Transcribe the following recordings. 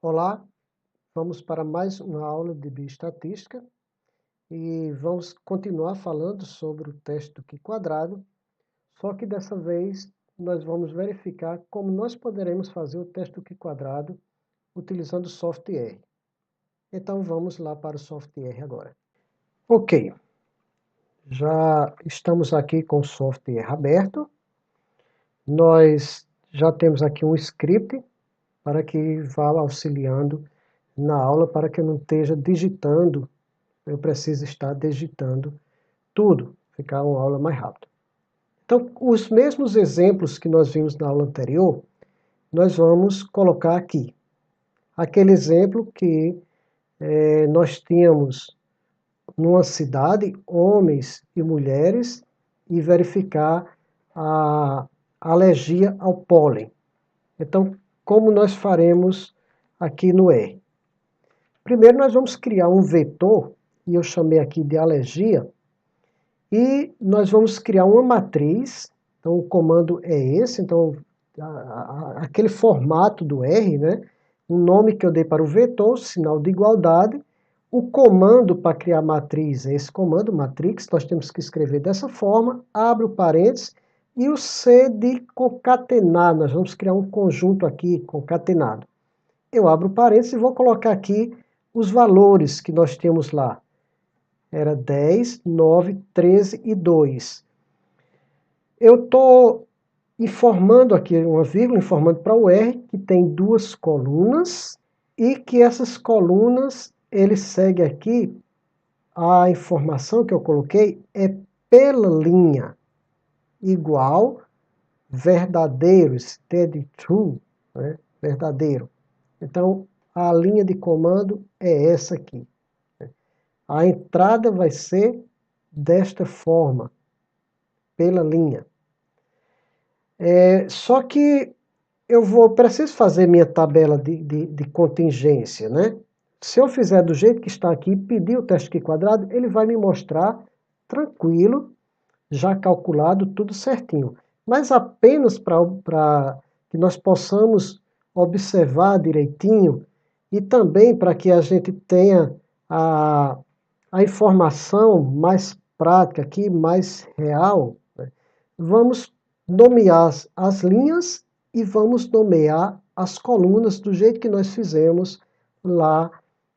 Olá, vamos para mais uma aula de bioestatística e vamos continuar falando sobre o teste do Q², só que dessa vez nós vamos verificar como nós poderemos fazer o teste do Q² utilizando o software. Então vamos lá para o software agora. Ok, já estamos aqui com o software aberto. Nós já temos aqui um script para que vá auxiliando na aula para que eu não esteja digitando. Eu preciso estar digitando tudo, ficar uma aula mais rápida. Então, os mesmos exemplos que nós vimos na aula anterior, nós vamos colocar aqui. Aquele exemplo que nós tínhamos numa cidade, homens e mulheres, e verificar a alergia ao pólen. Então, como nós faremos aqui no R? Primeiro, nós vamos criar um vetor, e eu chamei aqui de alergia, e nós vamos criar uma matriz. Então, o comando é esse. Então, aquele formato do R, né? O nome que eu dei para o vetor, sinal de igualdade. O comando para criar matriz é esse comando, matrix. Nós temos que escrever dessa forma. Abre o parênteses. E o C de concatenar. Nós vamos criar um conjunto aqui, concatenado. Eu abro o parênteses e vou colocar aqui os valores que nós temos lá. Era 10, 9, 13 e 2. Eu estou informando aqui, uma vírgula, informando para o R que tem duas colunas e que essas colunas, ele segue aqui, a informação que eu coloquei é pela linha, igual, verdadeiro, steady true, né? Verdadeiro. Então, a linha de comando é essa aqui. A entrada vai ser desta forma, pela linha. Só que eu preciso fazer minha tabela de contingência, né? Se eu fizer do jeito que está aqui, pedir o teste Q², ele vai me mostrar tranquilo, já calculado, tudo certinho. Mas apenas para que nós possamos observar direitinho e também para que a gente tenha a informação mais prática aqui, mais real, né? Vamos nomear as linhas e vamos nomear as colunas do jeito que nós fizemos lá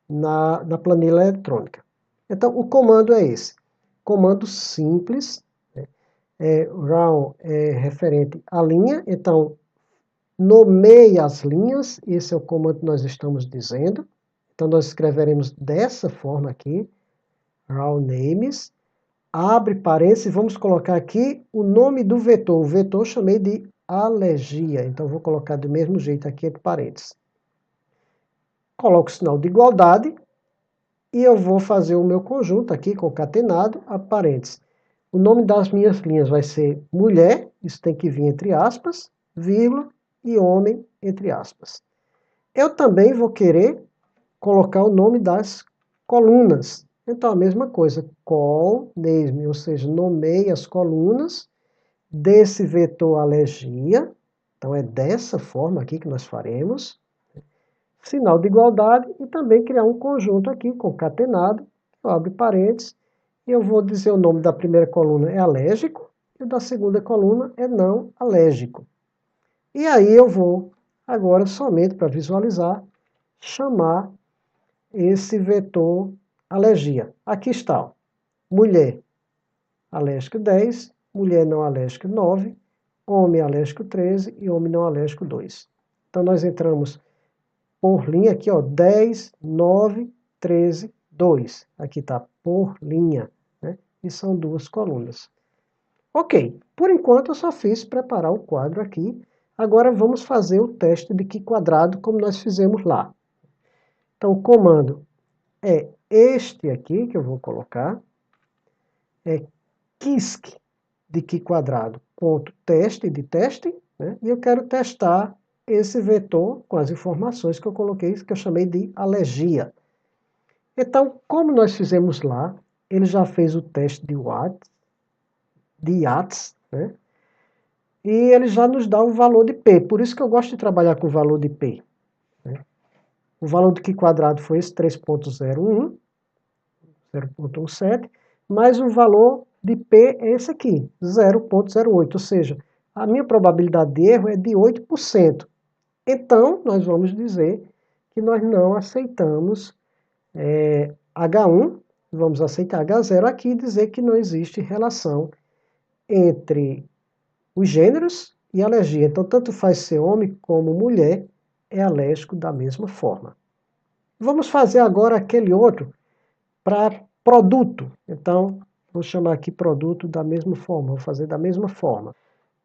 na planilha eletrônica. Então, o comando é esse. Comando simples, round é referente à linha, então nomeia as linhas, esse é o comando que nós estamos dizendo. Então, nós escreveremos dessa forma aqui, round names, abre parênteses, vamos colocar aqui o nome do vetor. O vetor eu chamei de alergia, então vou colocar do mesmo jeito aqui entre parênteses. Coloco o sinal de igualdade e eu vou fazer o meu conjunto aqui, concatenado, a parênteses. O nome das minhas linhas vai ser mulher, isso tem que vir entre aspas, vírgula, e homem, entre aspas. Eu também vou querer colocar o nome das colunas. Então, a mesma coisa, col name, ou seja, nomeie as colunas desse vetor alergia. Então, é dessa forma aqui que nós faremos. Sinal de igualdade e também criar um conjunto aqui, concatenado. Eu abro parênteses e eu vou dizer o nome da primeira coluna é alérgico e o da segunda coluna é não alérgico. E aí eu vou, agora somente para visualizar, chamar esse vetor alergia. Aqui está, ó. Mulher alérgico 10, mulher não alérgica 9, homem alérgico 13 e homem não alérgico 2. Então nós entramos por linha aqui, ó, 10, 9, 13, 2. Aqui está por linha, né? E são duas colunas. Ok, por enquanto eu só fiz preparar o quadro aqui. Agora vamos fazer o teste de Q² como nós fizemos lá. Então o comando é este aqui que eu vou colocar, é kisc de Q², ponto teste de teste, né? E eu quero testar esse vetor com as informações que eu coloquei, que eu chamei de alergia. Então, como nós fizemos lá, ele já fez o teste de Yates, né? E ele já nos dá o valor de P, por isso que eu gosto de trabalhar com o valor de P, né? O valor do Q quadrado foi esse 3,01, 0,17, mais o valor de P é esse aqui, 0,08, ou seja, a minha probabilidade de erro é de 8%. Então, nós vamos dizer que nós não aceitamos H1, vamos aceitar H0 aqui e dizer que não existe relação entre os gêneros e alergia. Então, tanto faz ser homem como mulher, é alérgico da mesma forma. Vamos fazer agora aquele outro para produto. Então, vou chamar aqui produto da mesma forma, vou fazer da mesma forma.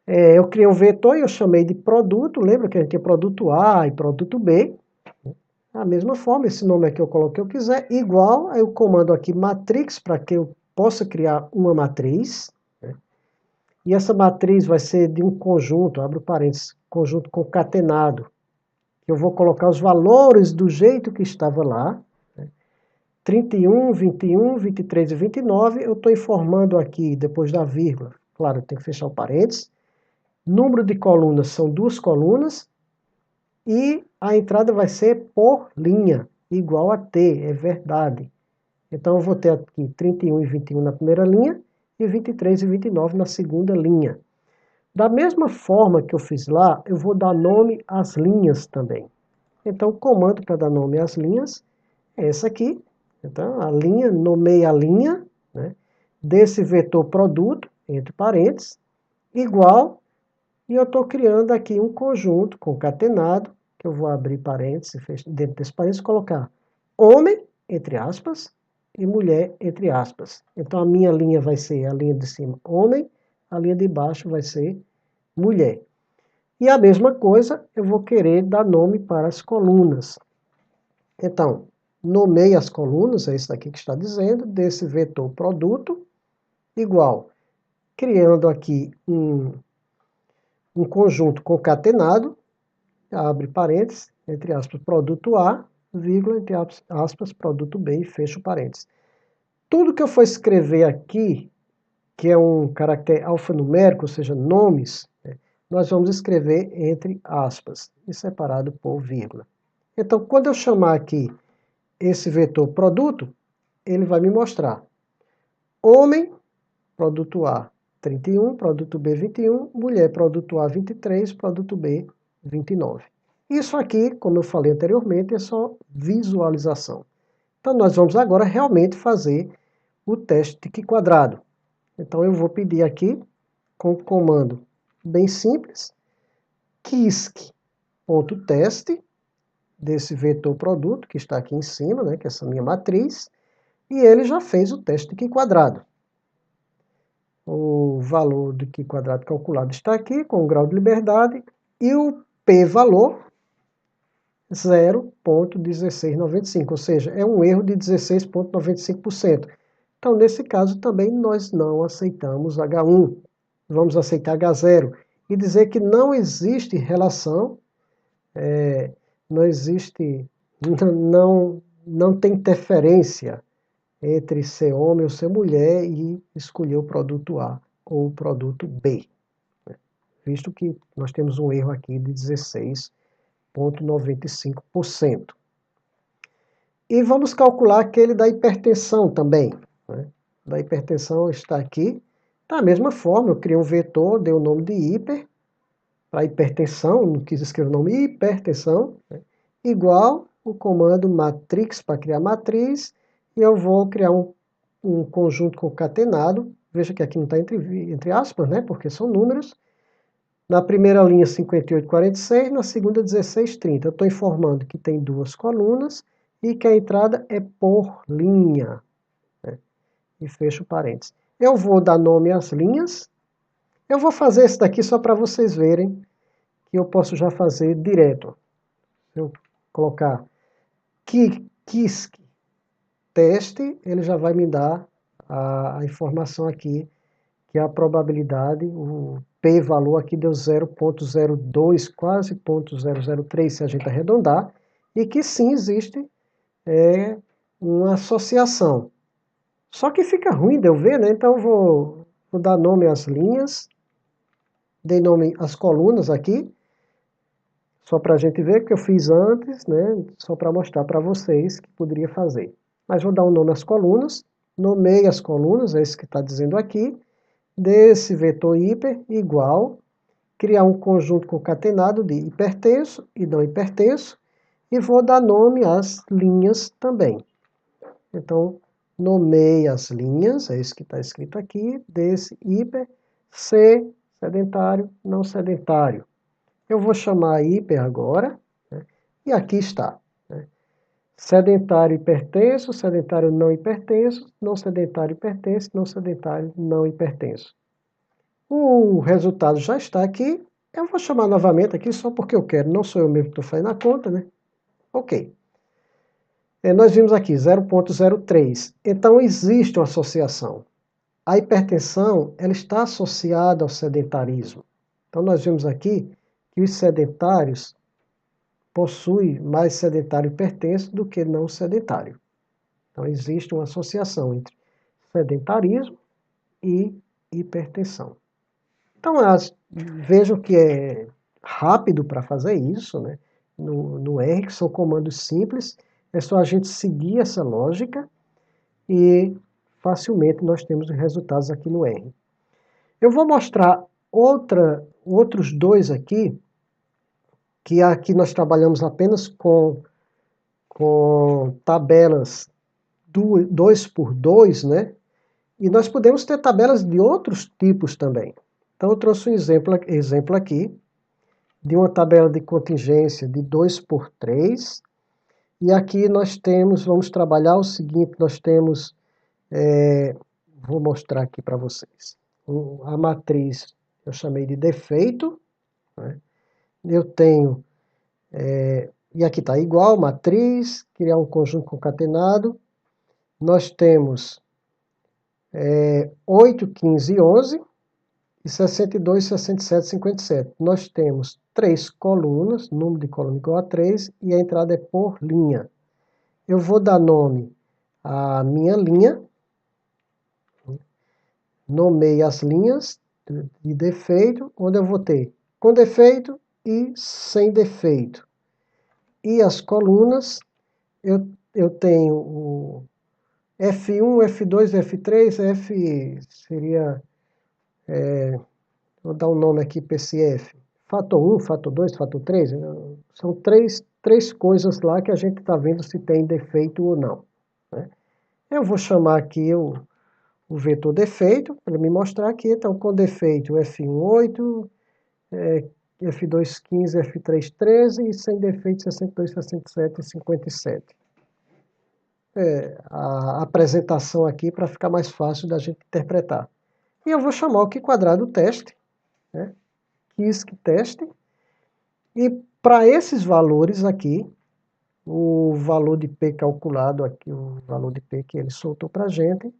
Eu criei um vetor e eu chamei de produto, lembra que a gente tinha produto A e produto B? Da mesma forma, esse nome aqui eu coloquei o que eu quiser, igual, aí eu comando aqui matrix para que eu possa criar uma matriz, né? E essa matriz vai ser de um conjunto, abro parênteses, conjunto concatenado. Eu vou colocar os valores do jeito que estava lá, 31, 21, 23 e 29, eu estou informando aqui, depois da vírgula, claro, tem que fechar o parênteses. Número de colunas são 2 colunas, e a entrada vai ser por linha, igual a T, é verdade. Então eu vou ter aqui 31 e 21 na primeira linha, e 23 e 29 na segunda linha. Da mesma forma que eu fiz lá, eu vou dar nome às linhas também. Então o comando para dar nome às linhas é esse aqui. Então, a linha, nomeia a linha, né, desse vetor produto, entre parênteses, igual, e eu estou criando aqui um conjunto concatenado, que eu vou abrir parênteses, dentro desse parênteses, colocar homem, entre aspas, e mulher, entre aspas. Então, a minha linha vai ser a linha de cima, homem, a linha de baixo vai ser mulher. E a mesma coisa, eu vou querer dar nome para as colunas. Então, nomeie as colunas, é isso daqui que está dizendo, desse vetor produto, igual, criando aqui um conjunto concatenado, abre parênteses, entre aspas, produto A, vírgula, entre aspas, produto B, e fecho parênteses. Tudo que eu for escrever aqui, que é um caractere alfanumérico, ou seja, nomes, nós vamos escrever entre aspas, e separado por vírgula. Então, quando eu chamar aqui esse vetor produto, ele vai me mostrar homem, produto A, 31, produto B, 21, mulher, produto A, 23, produto B, 29. Isso aqui, como eu falei anteriormente, é só visualização. Então, nós vamos agora realmente fazer o teste de Q quadrado. Então, eu vou pedir aqui, com o comando bem simples, quisk.teste, desse vetor produto, que está aqui em cima, né, que é essa minha matriz, e ele já fez o teste de Q quadrado. O valor do Q quadrado calculado está aqui, com o grau de liberdade, e o p-valor, 0,1695, ou seja, é um erro de 16,95%. Então, nesse caso, também nós não aceitamos H1. Vamos aceitar H0 e dizer que não existe relação, não tem interferência entre ser homem ou ser mulher e escolher o produto A ou o produto B, né? Visto que nós temos um erro aqui de 16,95%. E vamos calcular aquele da hipertensão também, né? Da hipertensão está aqui. Da mesma forma, eu criei um vetor, dei o nome de hiper, para hipertensão, não quis escrever o nome hipertensão, né? Igual o comando matrix para criar matriz, e eu vou criar um conjunto concatenado, veja que aqui não está entre aspas, né, porque são números. Na primeira linha 58,46, na segunda 16,30. Eu estou informando que tem 2 colunas e que a entrada é por linha, né? E fecho parênteses. Eu vou dar nome às linhas. Eu vou fazer esse daqui só para vocês verem que eu posso já fazer direto. Se eu colocar quisk teste, ele já vai me dar a informação aqui, que é a probabilidade, o p-valor aqui deu 0,02, quase 0,003 se a gente arredondar, e que sim existe uma associação. Só que fica ruim de eu ver, né? Então eu vou dar nome às linhas, dei nome às colunas aqui, Só para a gente ver que eu fiz antes, né? Só para mostrar para vocês que poderia fazer. Mas vou dar um nome às colunas, nomeie as colunas, é isso que está dizendo aqui, desse vetor hiper igual, criar um conjunto concatenado de hipertenso e não hipertenso, e vou dar nome às linhas também. Então, nomeie as linhas, é isso que está escrito aqui, desse hiper, C, sedentário, não sedentário. Eu vou chamar hiper agora, né? E aqui está. Né? Sedentário hipertenso, sedentário não hipertenso, não sedentário hipertenso, não sedentário não hipertenso. O resultado já está aqui. Eu vou chamar novamente aqui só porque eu quero, não sou eu mesmo que estou fazendo a conta, né? Ok. Nós vimos aqui 0,03. Então existe uma associação. A hipertensão ela está associada ao sedentarismo. Então nós vimos aqui que os sedentários possuem mais sedentário hipertenso do que não sedentário. Então existe uma associação entre sedentarismo e hipertensão. Então vejam que é rápido para fazer isso, né? No R, que são comandos simples, é só a gente seguir essa lógica e facilmente nós temos os resultados aqui no R. Eu vou mostrar outros dois aqui, que aqui nós trabalhamos apenas com tabelas 2 por 2, né? E nós podemos ter tabelas de outros tipos também. Então eu trouxe um exemplo aqui de uma tabela de contingência de 2 por 3. E aqui nós temos, vamos trabalhar o seguinte, nós temos, vou mostrar aqui para vocês. A matriz eu chamei de defeito, né? Eu tenho, e aqui está igual, matriz, criar um conjunto concatenado. Nós temos 8, 15 e 11, e 62, 67, 57. Nós temos 3 colunas, número de coluna igual a 3, e a entrada é por linha. Eu vou dar nome à minha linha, nomeie as linhas de defeito, onde eu vou ter com defeito e sem defeito. E as colunas, eu tenho o F1, F2, F3, F seria, vou dar um nome aqui para esse F. Fator 1, fator 2, fator 3, são três coisas lá que a gente está vendo se tem defeito ou não. Né? Eu vou chamar aqui o vetor defeito, para me mostrar aqui, então com defeito F1, 8, F2, 15, F3, 13, e sem defeito 62, 67 e 57. A apresentação aqui para ficar mais fácil da gente interpretar. E eu vou chamar o Q quadrado teste, né? QISC teste, e para esses valores aqui, o valor de P calculado aqui, o valor de P que ele soltou para a gente,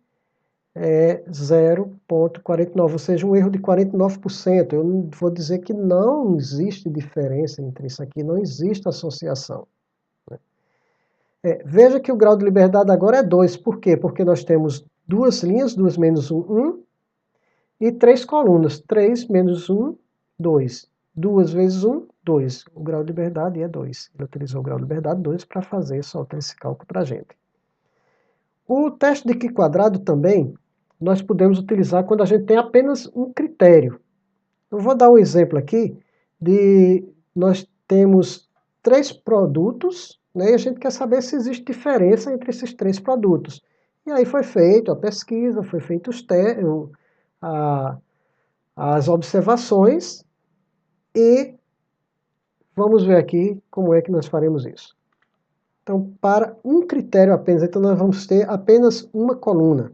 é 0,49, ou seja, um erro de 49%. Eu não vou dizer que não existe diferença entre isso aqui, não existe associação. Veja que o grau de liberdade agora é 2. Por quê? Porque nós temos duas linhas, 2 menos 1, 1, e 3 colunas, 3 menos 1, 2. 2 vezes 1, 2. O grau de liberdade é 2. Ele utilizou o grau de liberdade 2 para fazer, soltar esse cálculo para a gente. O teste de Q quadrado também, nós podemos utilizar quando a gente tem apenas um critério. Eu vou dar um exemplo aqui de nós temos 3 produtos, né, e a gente quer saber se existe diferença entre esses 3 produtos. E aí foi feita a pesquisa, foi feito as observações e vamos ver aqui como é que nós faremos isso. Então, para um critério apenas, então nós vamos ter apenas uma coluna.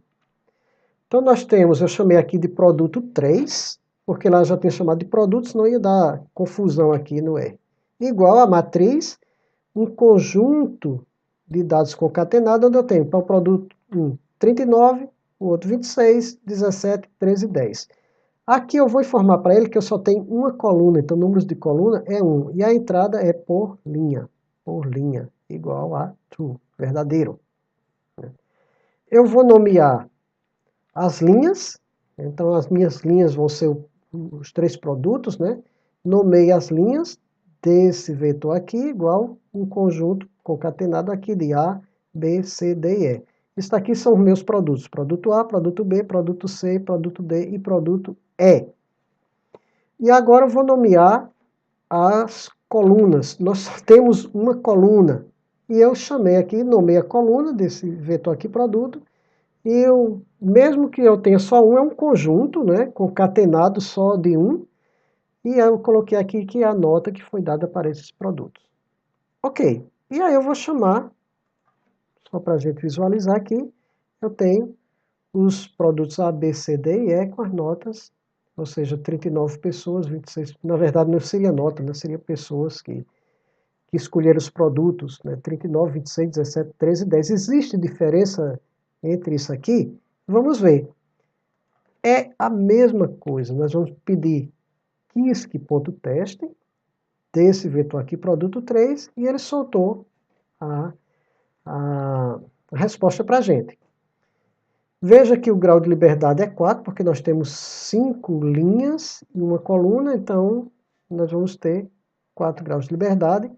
Então nós temos, eu chamei aqui de produto 3, porque lá eu já tinha chamado de produto, senão ia dar confusão aqui no R. Igual a matriz, um conjunto de dados concatenados, onde eu tenho para o produto 1, 39, o outro 26, 17, 13 e 10. Aqui eu vou informar para ele que eu só tenho uma coluna, então números de coluna é 1, e a entrada é por linha, igual a true, verdadeiro. Eu vou nomear as linhas, então as minhas linhas vão ser os 3 produtos, né? Nomeie as linhas desse vetor aqui igual um conjunto concatenado aqui de A, B, C, D e E. Isso aqui são os meus produtos. Produto A, produto B, produto C, produto D e produto E. E agora eu vou nomear as colunas. Nós só temos uma coluna. E eu chamei aqui, nomeei a coluna desse vetor aqui, produto. E mesmo que eu tenha só um, é um conjunto, né, concatenado só de um. E eu coloquei aqui que é a nota que foi dada para esses produtos. Ok. E aí eu vou chamar, só para a gente visualizar aqui, eu tenho os produtos A, B, C, D e E com as notas, ou seja, 39 pessoas, 26, na verdade não seria nota, né? Seria pessoas que escolheram os produtos, né? 39, 26, 17, 13 e 10. Existe diferença entre isso aqui? Vamos ver. É a mesma coisa, nós vamos pedir kisc.teste, desse vetor aqui, produto 3, e ele soltou a resposta para a gente. Veja que o grau de liberdade é 4, porque nós temos 5 linhas e uma coluna, então nós vamos ter 4 graus de liberdade.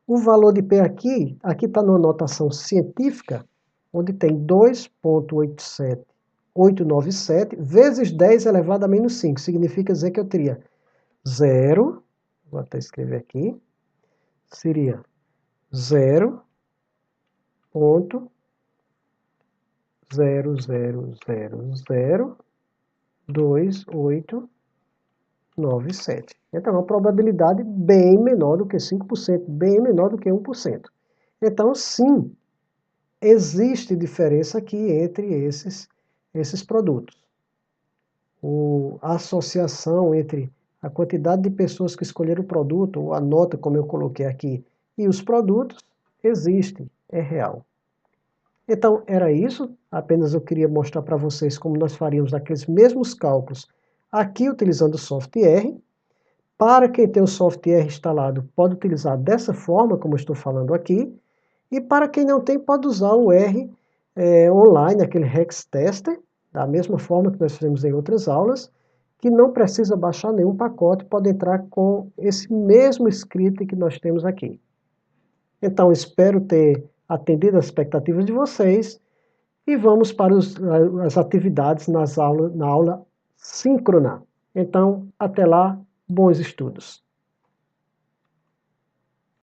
O valor de P aqui está numa notação científica, onde tem 2,897 vezes 10 elevado a menos 5. Significa dizer que eu teria 0, vou até escrever aqui, seria 0,0002897. Então, é uma probabilidade bem menor do que 5%, bem menor do que 1%. Então, sim, existe diferença aqui entre esses produtos. A associação entre a quantidade de pessoas que escolheram o produto, ou a nota, como eu coloquei aqui, e os produtos, existe, é real. Então, era isso. Apenas eu queria mostrar para vocês como nós faríamos aqueles mesmos cálculos aqui utilizando o software. Para quem tem o software instalado, pode utilizar dessa forma, como eu estou falando aqui. E para quem não tem, pode usar o R online, aquele Hextester, da mesma forma que nós fizemos em outras aulas, que não precisa baixar nenhum pacote, pode entrar com esse mesmo script que nós temos aqui. Então, espero ter atendido as expectativas de vocês e vamos para as atividades na aula síncrona. Então, até lá, bons estudos.